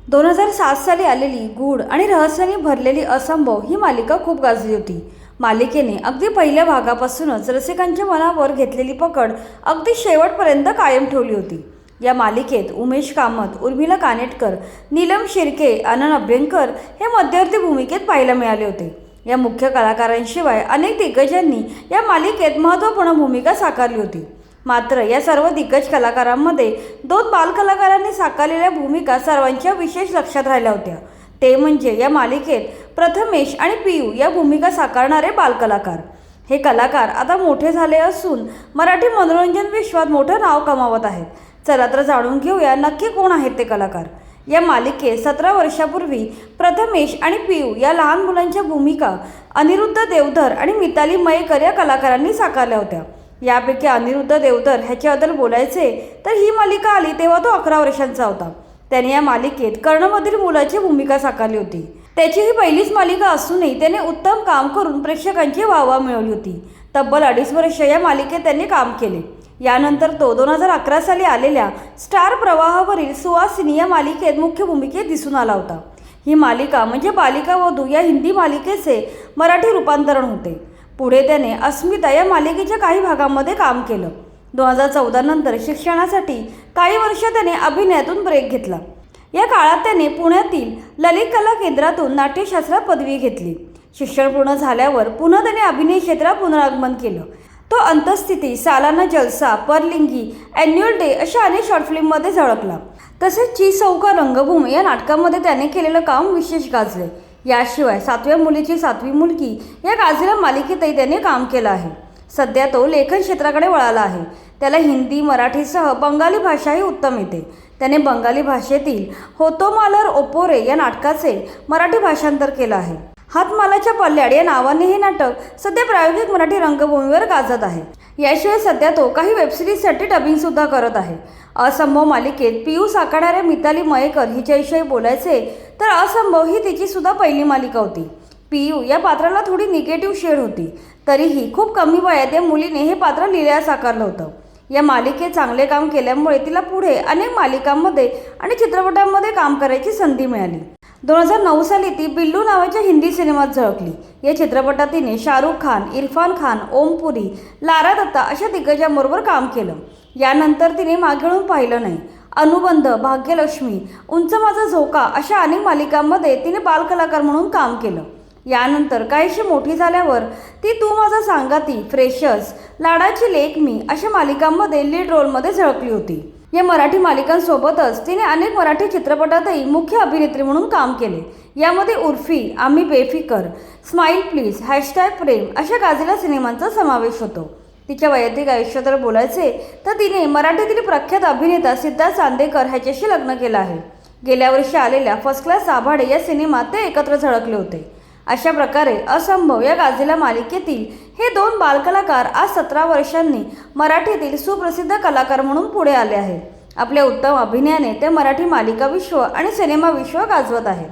2007 साली आलेली गूढ आणि रहस्याने भरलेली असंभव ही मालिका खूप गाजली होती. मालिकेने अगदी पहिल्या भागापासूनच रसिकांच्या मनावर घेतलेली पकड अगदी शेवटपर्यंत कायम ठेवली होती. या मालिकेत उमेश कामत, उर्मिला कानेटकर, नीलम शिर्के, आनंद अभ्यंकर हे मध्यवर्ती भूमिकेत पाहायला मिळाले होते. या मुख्य कलाकारांशिवाय अनेक दिग्गजांनी या मालिकेत महत्त्वपूर्ण भूमिका साकारली होती. मात्र या सर्व दिग्गज कलाकारांमध्ये दोन बालकलाकारांनी साकारलेल्या भूमिका सर्वांच्या विशेष लक्षात राहिल्या होत्या. ते म्हणजे या मालिकेत प्रथमेश आणि पियू या भूमिका साकारणारे बालकलाकार. हे कलाकार आता मोठे झाले असून मराठी मनोरंजन विश्वात मोठं नाव कमावत आहेत. चला तर जाणून घेऊया नक्की कोण आहेत ते कलाकार. या मालिकेत 17 वर्षापूर्वी प्रथमेश आणि पियू या लहान मुलांच्या भूमिका अनिरुद्ध देवधर आणि मिताली मयेकर या कलाकारांनी साकारल्या होत्या. यापैकी अनिरुद्ध देवधर ह्याच्याबद्दल बोलायचे तर ही मालिका आली तेव्हा तो 11 वर्षांचा होता. त्याने या मालिकेत कर्णमधील मुलाची भूमिका साकारली होती. त्याची ही पहिलीच मालिका असूनही त्याने उत्तम काम करून प्रेक्षकांची वाहवा मिळवली होती. तब्बल 2.5 वर्ष या मालिकेत त्यांनी काम केले. यानंतर तो 2011 साली आलेल्या स्टार प्रवाहावरील सुवासिनी या मालिकेत मुख्य भूमिकेत दिसून आला होता. ही मालिका म्हणजे बालिका वधू या हिंदी मालिकेचे मराठी रूपांतरण होते. पुढे त्याने अस्मिता या मालिकेच्या काही भागांमध्ये काम केलं. 2014 नंतर शिक्षणासाठी काही वर्ष त्याने अभिनयातून ब्रेक घेतला. या काळात त्याने पुण्यातील ललित कला केंद्रातून नाट्यशास्त्रात पदवी घेतली. शिक्षण पूर्ण झाल्यावर पुन्हा त्याने अभिनय क्षेत्रात पुनरागमन केलं. तो अंतस्थिती, सालाना जलसा, परलिंगी, ॲन्युअल डे अशा अनेक शॉर्ट फिल्ममध्ये झळकला. तसेच ची चौका रंगभूमी या नाटकामध्ये त्याने केलेलं काम विशेष गाजले. याशिवाय 7व्या मुलीची 7वी मुलगी या गाजलेल्या मालिकेतही त्याने काम केलं आहे. सध्या तो लेखन क्षेत्राकडे वळाला आहे. त्याला हिंदी, मराठीसह बंगाली भाषाही उत्तम येते. त्याने बंगाली भाषेतील होतो मालर ओपोरे या नाटकाचे मराठी भाषांतर केलं आहे. हातमालाच्या पल्ल्याड या नावाने हे नाटक सध्या प्रायोगिक मराठी रंगभूमीवर गाजत आहे. याशिवाय सध्या तो काही वेबसिरीजसाठी डबिंगसुद्धा करत आहे. असंभव मालिकेत पियू साकारणाऱ्या मिताली मयेकर हिच्याविषयी बोलायचे तर असंभव ही तिची सुद्धा पहिली मालिका होती. पियू या पात्राला थोडी निगेटिव्ह शेड होती. तरीही खूप कमी वयात या मुलीने हे पात्र लिहिल्या साकारलं होतं. या मालिकेत चांगले काम केल्यामुळे तिला पुढे अनेक मालिकांमध्ये आणि चित्रपटांमध्ये काम करायची संधी मिळाली. 2009 साली ती बिल्लू नावाच्या हिंदी सिनेमात झळकली. या चित्रपटात तिने शाहरुख खान, इरफान खान, ओम पुरी, लारा दत्ता अशा दिग्गजांबरोबर काम केलं. यानंतर तिने मागेळून पाहिलं नाही, अनुबंध, भाग्यलक्ष्मी, उंच माझा झोका अशा अनेक मालिकांमध्ये तिने बालकलाकार म्हणून काम केलं. यानंतर काहीशी मोठी झाल्यावर ती तू माझा सांगाती, फ्रेशर्स, लाडाची लेक मी अशा मालिकांमध्ये लीड रोलमध्ये झळकली होती. या मराठी मालिकांसोबतच तिने अनेक मराठी चित्रपटातही मुख्य अभिनेत्री म्हणून काम केले. यामध्ये उर्फी, आम्ही बेफिकर, स्माईल प्लीज, #प्रेम अशा गाजलेल्या सिनेमांचा समावेश होतो. तिच्या वैयक्तिक आयुष्यात बोलायचे तर तिने मराठीतील प्रख्यात अभिनेता सिद्धार्थ चांदेकर ह्याच्याशी लग्न केलं आहे. गेल्या वर्षी आलेल्या फर्स्ट क्लास आभाडे या सिनेमात ते एकत्र झळकले होते. अशा प्रकारे असंभव या गाजलेल्या मालिकेतील हे दोन बालकलाकार आज 17 वर्षांनी मराठीतील सुप्रसिद्ध कलाकार म्हणून पुढे आले आहेत. आपल्या उत्तम अभिनयाने ते मराठी मालिका विश्व आणि सिनेमा विश्व गाजवत आहेत.